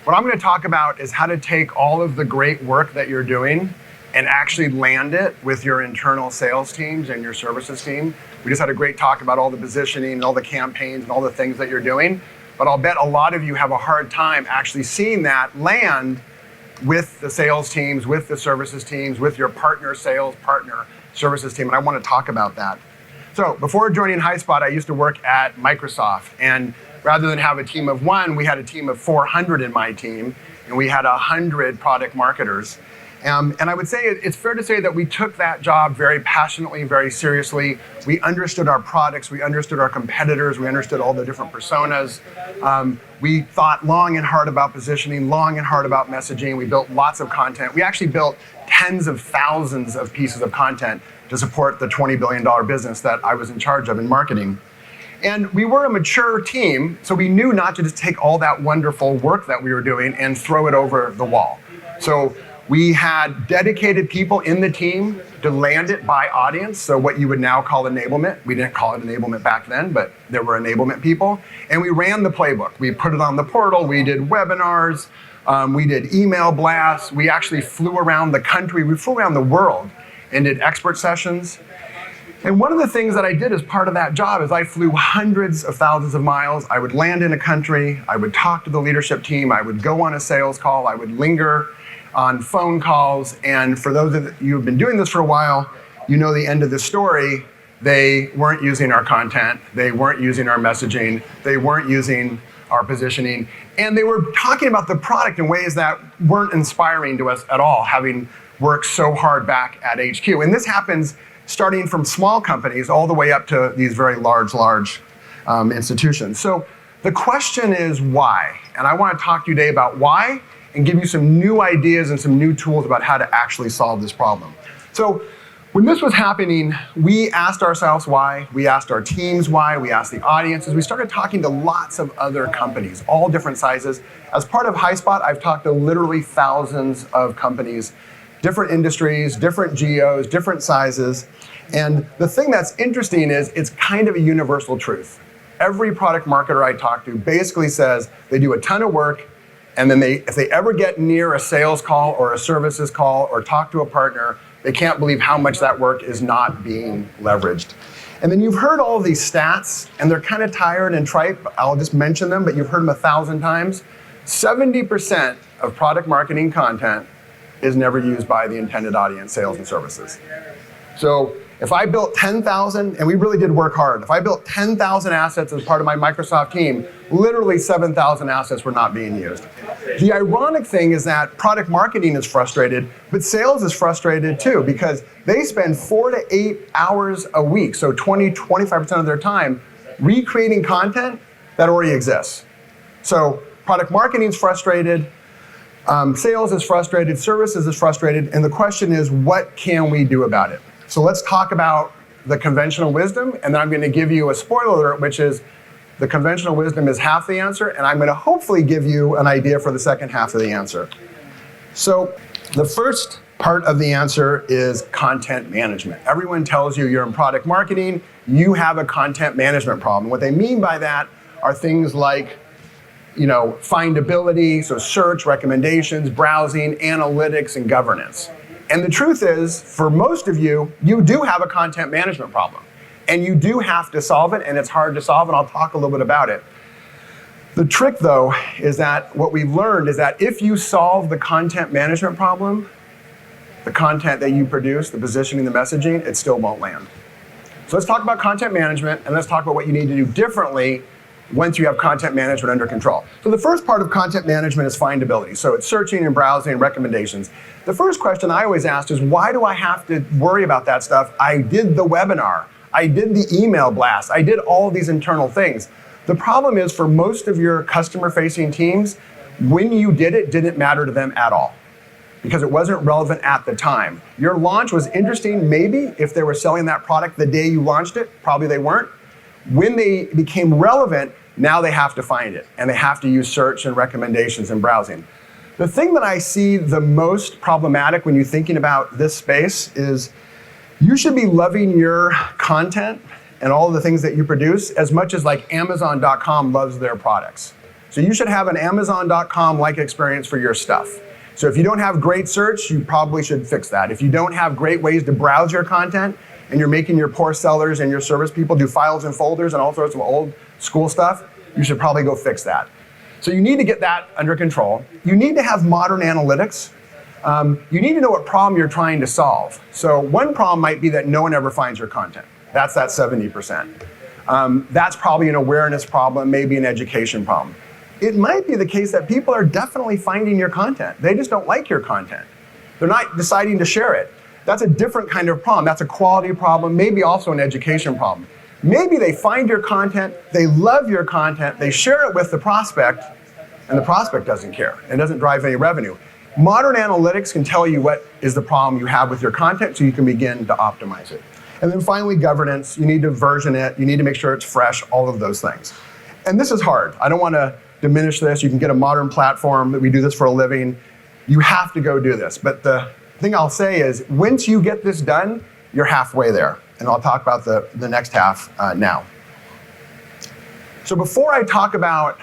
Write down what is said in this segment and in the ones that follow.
What I'm going to talk about is how to take all of the great work that you're doing and actually land it with your internal sales teams and your services team. We just had a great talk about all the positioning and all the campaigns and all the things that you're doing. But I'll bet a lot of you have a hard time actually seeing that land with the sales teams, with the services teams, with your partner sales, partner services team. And I want to talk about that. So before joining Highspot, I used to work at Microsoft. And rather than have a team of 1, we had a team of 400 in my team. And we had 100 product marketers. And I would say it's fair to say that we took that job very passionately, very seriously. We understood our products, we understood our competitors, we understood all the different personas. We thought long and hard about positioning, long and hard about messaging. We built lots of content. We actually built tens of thousands of pieces of content to support the $20 billion business that I was in charge of in marketing. And we were a mature team, so we knew not to just take all that wonderful work that we were doing and throw it over the wall. So we had dedicated people in the team to land it by audience, so what you would now call enablement. We didn't call it enablement back then, but there were enablement people. And we ran the playbook. We put it on the portal, we did webinars, we did email blasts, we actually flew around the country, we flew around the world and did expert sessions. And one of the things that I did as part of that job is I flew hundreds of thousands of miles. I would land in a country, I would talk to the leadership team, I would go on a sales call, I would linger on phone calls, and for those of you who've been doing this for a while, you know the end of the story. They weren't using our content, they weren't using our messaging, they weren't using our positioning, and they were talking about the product in ways that weren't inspiring to us at all, having worked so hard back at HQ. And this happens starting from small companies all the way up to these very large institutions. So the question is why? And I want to talk to you today about why and give you some new ideas and some new tools about how to actually solve this problem. So when this was happening, we asked ourselves why, we asked our teams why, we asked the audiences, we started talking to lots of other companies, all different sizes. As part of Highspot, I've talked to literally thousands of companies, different industries, different geos, different sizes. And the thing that's interesting is it's kind of a universal truth. Every product marketer I talk to basically says they do a ton of work, and then if they ever get near a sales call or a services call or talk to a partner, they can't believe how much that work is not being leveraged. And then you've heard all of these stats, and they're kind of tired and trite. I'll just mention them, but you've heard them 1,000 times. 70% of product marketing content is never used by the intended audience, sales and services. So if I built 10,000, and we really did work hard, if I built 10,000 assets as part of my Microsoft team, literally 7,000 assets were not being used. The ironic thing is that product marketing is frustrated, but sales is frustrated too, because they spend 4 to 8 hours a week, so 20-25% of their time, recreating content that already exists. So product marketing is frustrated, sales is frustrated, services is frustrated, and the question is, what can we do about it? So let's talk about the conventional wisdom, and then I'm going to give you a spoiler alert, which is the conventional wisdom is half the answer, and I'm going to hopefully give you an idea for the second half of the answer. So the first part of the answer is content management. Everyone tells you you're in product marketing, you have a content management problem. What they mean by that are things like findability, so search, recommendations, browsing, analytics, and governance. And the truth is, for most of you, you do have a content management problem. And you do have to solve it, and it's hard to solve, and I'll talk a little bit about it. The trick, though, is that what we've learned is that if you solve the content management problem, the content that you produce, the positioning, the messaging, it still won't land. So let's talk about content management, and let's talk about what you need to do differently once you have content management under control. So the first part of content management is findability. So it's searching and browsing and recommendations. The first question I always ask is, why do I have to worry about that stuff? I did the webinar. I did the email blast. I did all these internal things. The problem is, for most of your customer-facing teams, when you did it, didn't matter to them at all, because it wasn't relevant at the time. Your launch was interesting, maybe, if they were selling that product the day you launched it. Probably they weren't. When they became relevant, now they have to find it, and they have to use search and recommendations and browsing. The thing that I see the most problematic when you're thinking about this space is you should be loving your content and all of the things that you produce as much as like Amazon.com loves their products. So you should have an Amazon.com-like experience for your stuff. So if you don't have great search, you probably should fix that. If you don't have great ways to browse your content, and you're making your poor sellers and your service people do files and folders and all sorts of old school stuff, you should probably go fix that. So you need to get that under control. You need to have modern analytics. You need to know what problem you're trying to solve. So one problem might be that no one ever finds your content. That's that 70%. That's probably an awareness problem, maybe an education problem. It might be the case that people are definitely finding your content. They just don't like your content. They're not deciding to share it. That's a different kind of problem. That's a quality problem, maybe also an education problem. Maybe they find your content, they love your content, they share it with the prospect, and the prospect doesn't care. It doesn't drive any revenue. Modern analytics can tell you what is the problem you have with your content so you can begin to optimize it. And then finally, governance. You need to version it. You need to make sure it's fresh, all of those things. And this is hard. I don't want to diminish this. You can get a modern platform. We do this for a living. You have to go do this. But the thing I'll say is, once you get this done, you're halfway there. And I'll talk about the next half now. So before I talk about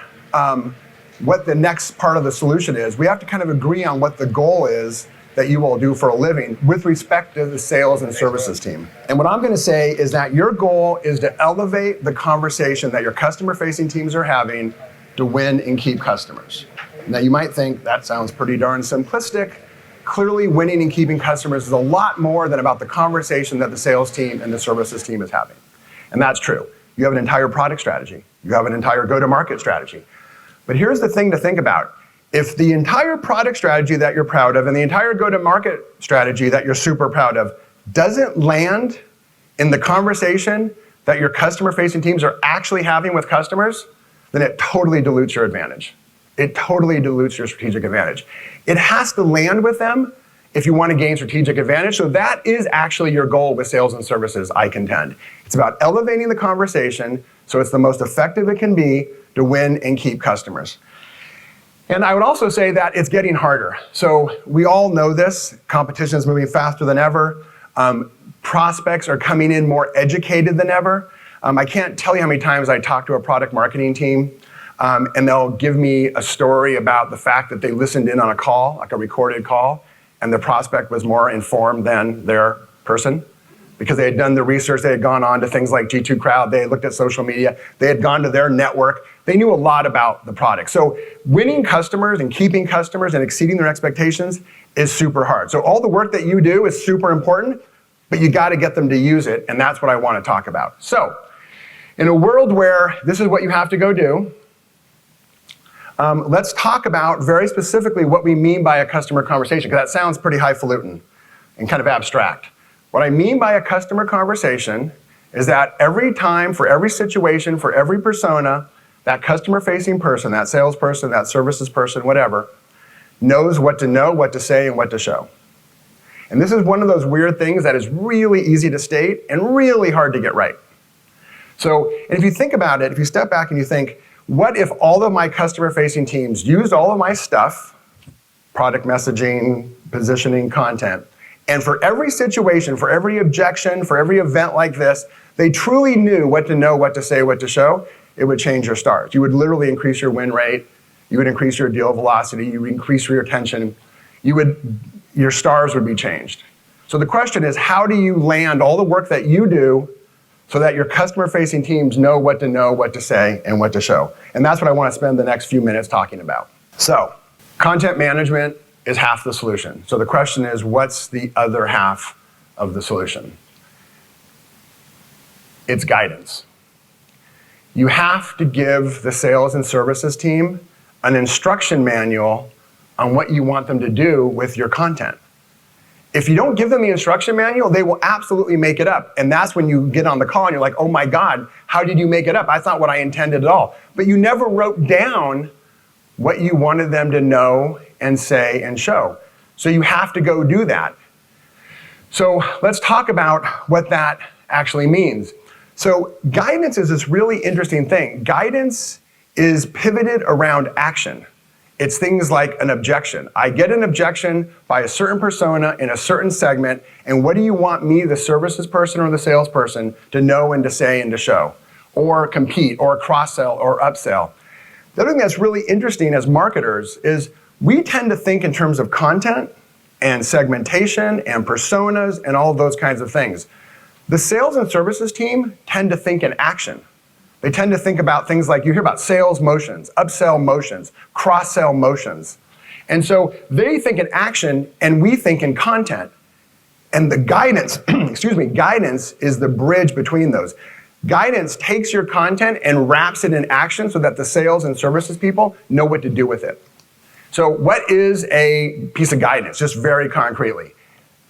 what the next part of the solution is, we have to kind of agree on what the goal is that you will do for a living with respect to the sales and services team. And what I'm going to say is that your goal is to elevate the conversation that your customer-facing teams are having to win and keep customers. Now you might think that sounds pretty darn simplistic. Clearly, winning and keeping customers is a lot more than about the conversation that the sales team and the services team is having. And that's true. You have an entire product strategy. You have an entire go-to-market strategy. But here's the thing to think about. If the entire product strategy that you're proud of and the entire go-to-market strategy that you're super proud of doesn't land in the conversation that your customer-facing teams are actually having with customers, then it totally dilutes your advantage. It totally dilutes your strategic advantage. It has to land with them if you want to gain strategic advantage. So that is actually your goal with sales and services, I contend. It's about elevating the conversation so it's the most effective it can be to win and keep customers. And I would also say that it's getting harder. So we all know this. Competition is moving faster than ever. Prospects are coming in more educated than ever. I can't tell you how many times I talk to a product marketing team and they'll give me a story about the fact that they listened in on a call, like a recorded call, and the prospect was more informed than their person because they had done the research, they had gone on to things like G2 Crowd, they had looked at social media, they had gone to their network, they knew a lot about the product. So winning customers and keeping customers and exceeding their expectations is super hard. So all the work that you do is super important, but you got to get them to use it, and that's what I want to talk about. So in a world where this is what you have to go do, let's talk about very specifically what we mean by a customer conversation, because that sounds pretty highfalutin and kind of abstract. What I mean by a customer conversation is that every time, for every situation, for every persona, that customer-facing person, that salesperson, that services person, whatever, knows what to know, what to say, and what to show. And this is one of those weird things that is really easy to state and really hard to get right. So, and if you think about it, if you step back and you think, what if all of my customer-facing teams used all of my stuff, product messaging, positioning, content, and for every situation, for every objection, for every event like this, they truly knew what to know, what to say, what to show, it would change your stars. You would literally increase your win rate, you would increase your deal velocity, you would increase your retention, your stars would be changed. So the question is, how do you land all the work that you do so that your customer-facing teams know, what to say, and what to show? And that's what I want to spend the next few minutes talking about. So, content management is half the solution. So the question is, what's the other half of the solution? It's guidance. You have to give the sales and services team an instruction manual on what you want them to do with your content. If you don't give them the instruction manual, they will absolutely make it up. And that's when you get on the call and you're like, oh my God, how did you make it up? That's not what I intended at all. But you never wrote down what you wanted them to know and say and show. So you have to go do that. So let's talk about what that actually means. So guidance is this really interesting thing. Guidance is pivoted around action. It's things like an objection. I get an objection by a certain persona in a certain segment, and what do you want me, the services person or the salesperson, to know and to say and to show? Or compete, or cross-sell, or upsell. The other thing that's really interesting as marketers is we tend to think in terms of content and segmentation and personas and all of those kinds of things. The sales and services team tend to think in action. They tend to think about things like you hear about sales motions, upsell motions, cross-sell motions. And so they think in action and we think in content. And the guidance, guidance is the bridge between those. Guidance takes your content and wraps it in action so that the sales and services people know what to do with it. So what is a piece of guidance, just very concretely?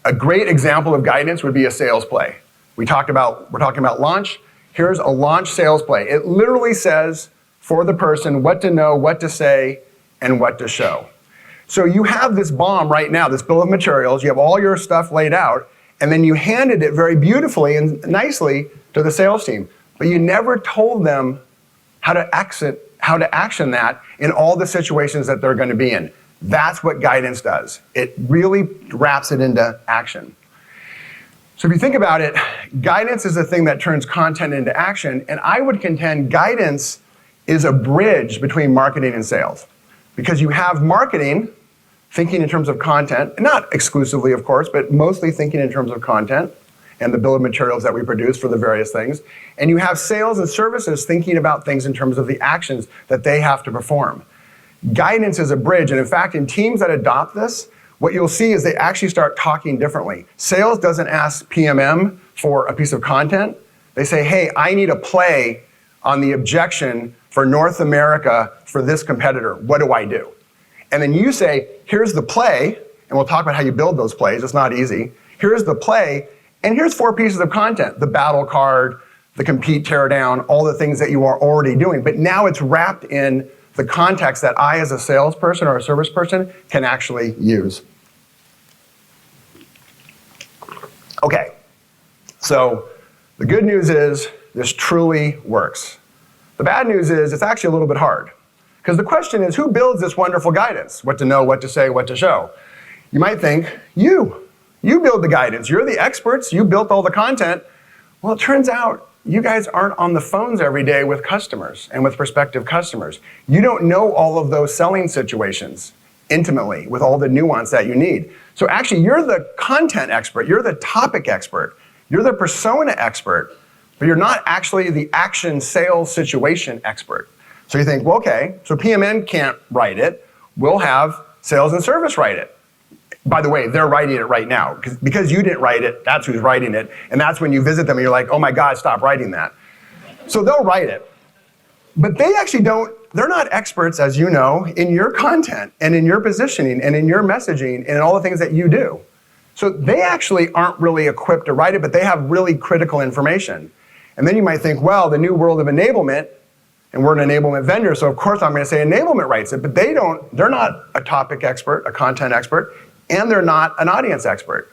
A great example of guidance would be a sales play. We're talking about launch. Here's a launch sales play. It literally says for the person what to know, what to say, and what to show. So you have this BOM right now, this bill of materials, you have all your stuff laid out, and then you handed it very beautifully and nicely to the sales team. But you never told them how to action that in all the situations that they're going to be in. That's what guidance does. It really wraps it into action. So if you think about it, guidance is the thing that turns content into action, and I would contend guidance is a bridge between marketing and sales. Because you have marketing thinking in terms of content, not exclusively, of course, but mostly thinking in terms of content and the bill of materials that we produce for the various things. And you have sales and services thinking about things in terms of the actions that they have to perform. Guidance is a bridge, and in fact, in teams that adopt this, what you'll see is they actually start talking differently. Sales doesn't ask PMM for a piece of content. They say, hey, I need a play on the objection for North America for this competitor. What do I do? And then you say, here's the play, and we'll talk about how you build those plays. It's not easy. Here's the play, and here's 4 pieces of content. The battle card, the compete, tear down, all the things that you are already doing. But now it's wrapped in the context that I, as a salesperson or a service person, can actually use. Okay, so the good news is this truly works. The bad news is it's actually a little bit hard. Because the question is, who builds this wonderful guidance? What to know, what to say, what to show? You might think, you build the guidance. You're the experts. You built all the content. Well, it turns out you guys aren't on the phones every day with customers and with prospective customers. You don't know all of those selling situations intimately with all the nuance that you need. So actually, you're the content expert. You're the topic expert. You're the persona expert. But you're not actually the action sales situation expert. So you think, well, okay, so PMN can't write it. We'll have sales and service write it. By the way, they're writing it right now. Because you didn't write it, that's who's writing it. And that's when you visit them and you're like, oh my God, stop writing that. So they'll write it. But they actually they're not experts, as you know, in your content and in your positioning and in your messaging and in all the things that you do. So they actually aren't really equipped to write it, but they have really critical information. And then you might think, well, the new world of enablement, and we're an enablement vendor, so of course I'm going to say enablement writes it, but they're not a topic expert, a content expert, and they're not an audience expert.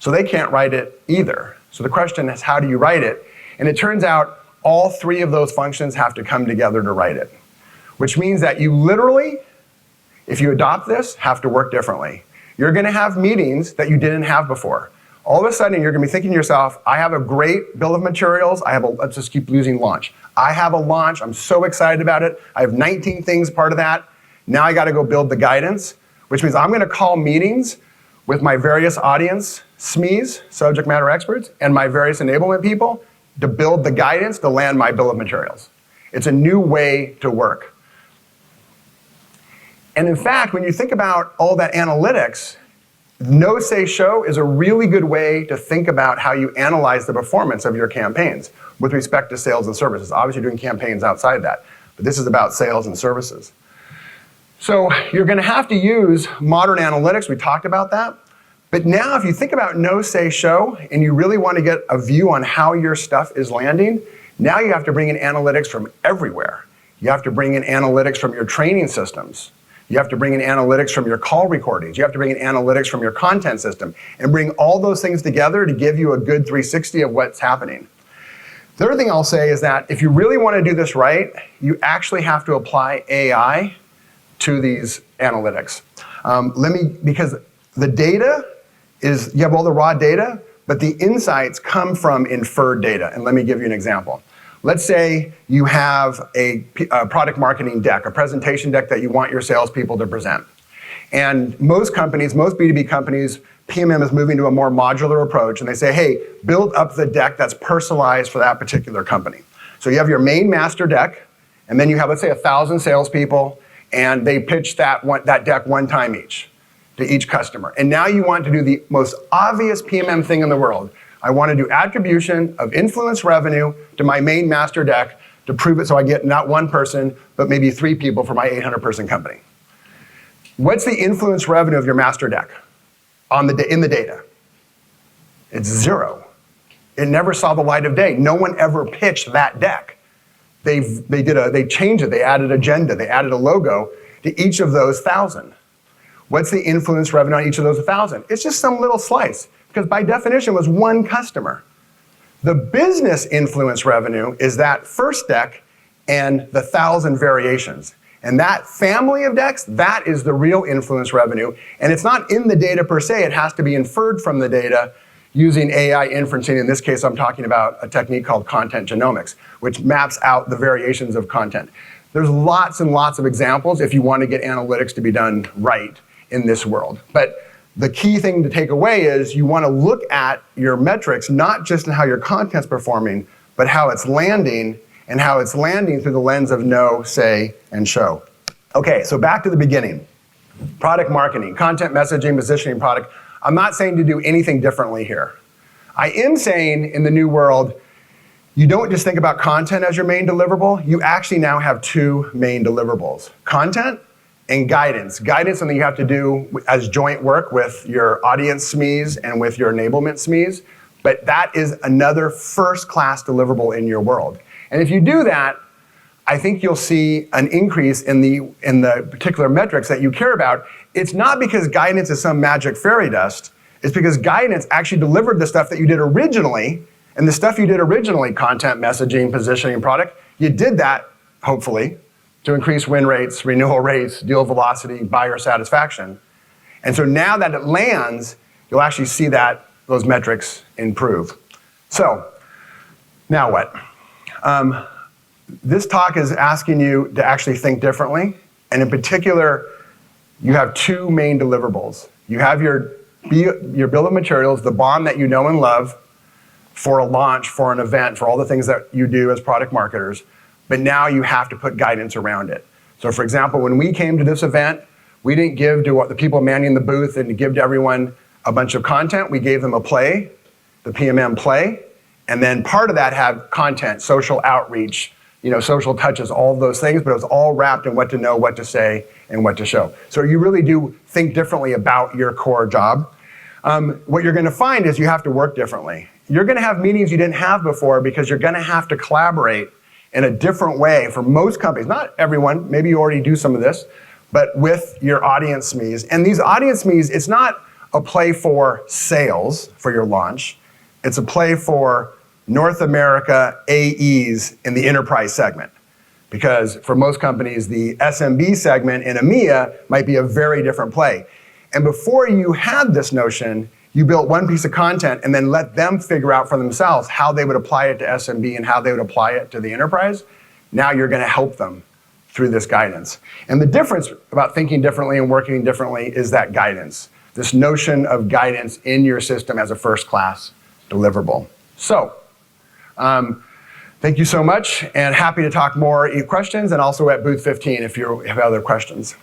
So they can't write it either. So the question is, how do you write it? And it turns out all 3 of those functions have to come together to write it, which means that you literally, if you adopt this, have to work differently. You're going to have meetings that you didn't have before. All of a sudden, you're going to be thinking to yourself, I have a great bill of materials. Let's just keep using launch. I have a launch. I'm so excited about it. I have 19 things part of that. Now I got to go build the guidance, which means I'm going to call meetings with my various audience SMEs, subject matter experts, and my various enablement people to build the guidance to land my bill of materials. It's a new way to work. And in fact, when you think about all that analytics, no say show is a really good way to think about how you analyze the performance of your campaigns with respect to sales and services. Obviously, you're doing campaigns outside that, but this is about sales and services. So you're going to have to use modern analytics. We talked about that. But now if you think about no say show and you really want to get a view on how your stuff is landing, now you have to bring in analytics from everywhere. You have to bring in analytics from your training systems. You have to bring in analytics from your call recordings. You have to bring in analytics from your content system and bring all those things together to give you a good 360 of what's happening. The other thing I'll say is that if you really want to do this right, you actually have to apply AI to these analytics. Because the data is, you have all the raw data, but the insights come from inferred data. And let me give you an example. Let's say you have a product marketing deck, a presentation deck that you want your salespeople to present. And most companies, most B2B companies, PMM is moving to a more modular approach, and they say, hey, build up the deck that's personalized for that particular company. So you have your main master deck, and then you have, let's say, 1,000 salespeople, and they pitch that deck one time each to each customer. And now you want to do the most obvious PMM thing in the world. I want to do attribution of influence revenue to my main master deck to prove it so I get not one person, but maybe 3 people for my 800-person company. What's the influence revenue of your master deck in the data? It's 0. It never saw the light of day. No one ever pitched that deck. They changed it. They added agenda. They added a logo to each of those 1,000. What's the influence revenue on each of those 1,000? It's just some little slice, because by definition it was one customer. The business influence revenue is that first deck and the 1,000 variations. And that family of decks, that is the real influence revenue. And it's not in the data per se. It has to be inferred from the data using AI inferencing. In this case, I'm talking about a technique called content genomics, which maps out the variations of content. There's lots and lots of examples if you want to get analytics to be done right in this world. But the key thing to take away is you want to look at your metrics, not just in how your content's performing, but how it's landing, and how it's landing through the lens of know, say, and show. Okay, so back to the beginning. Product marketing, content messaging, positioning product. I'm not saying to do anything differently here. I am saying in the new world, you don't just think about content as your main deliverable. You actually now have 2 main deliverables: content and guidance. Guidance is something you have to do as joint work with your audience SMEs and with your enablement SMEs, but that is another first-class deliverable in your world. And if you do that, I think you'll see an increase in the particular metrics that you care about. It's not because guidance is some magic fairy dust. It's because guidance actually delivered the stuff that you did originally, and the stuff you did originally, content, messaging, positioning, product, you did that, hopefully, to increase win rates, renewal rates, deal velocity, buyer satisfaction. And so now that it lands, you'll actually see those metrics improve. So, now what? This talk is asking you to actually think differently, and in particular, you have 2 main deliverables. You have your bill of materials, the BOM that you know and love for a launch, for an event, for all the things that you do as product marketers, but now you have to put guidance around it. So for example, when we came to this event, we didn't give to the people manning the booth and give to everyone a bunch of content. We gave them a play, the PMM play, and then part of that had content, social outreach, social touches, all of those things, but it was all wrapped in what to know, what to say, and what to show. So you really do think differently about your core job. What you're going to find is you have to work differently. You're going to have meetings you didn't have before because you're going to have to collaborate in a different way for most companies. Not everyone, maybe you already do some of this, but with your audience SMEs. And these audience SMEs, it's not a play for sales for your launch. It's a play for North America AEs in the enterprise segment. Because for most companies, the SMB segment in EMEA might be a very different play. And before you had this notion, you built one piece of content and then let them figure out for themselves how they would apply it to SMB and how they would apply it to the enterprise. Now you're going to help them through this guidance. And the difference about thinking differently and working differently is that guidance. This notion of guidance in your system as a first-class deliverable. So, thank you so much, and happy to talk more questions, and also at booth 15 if you have other questions.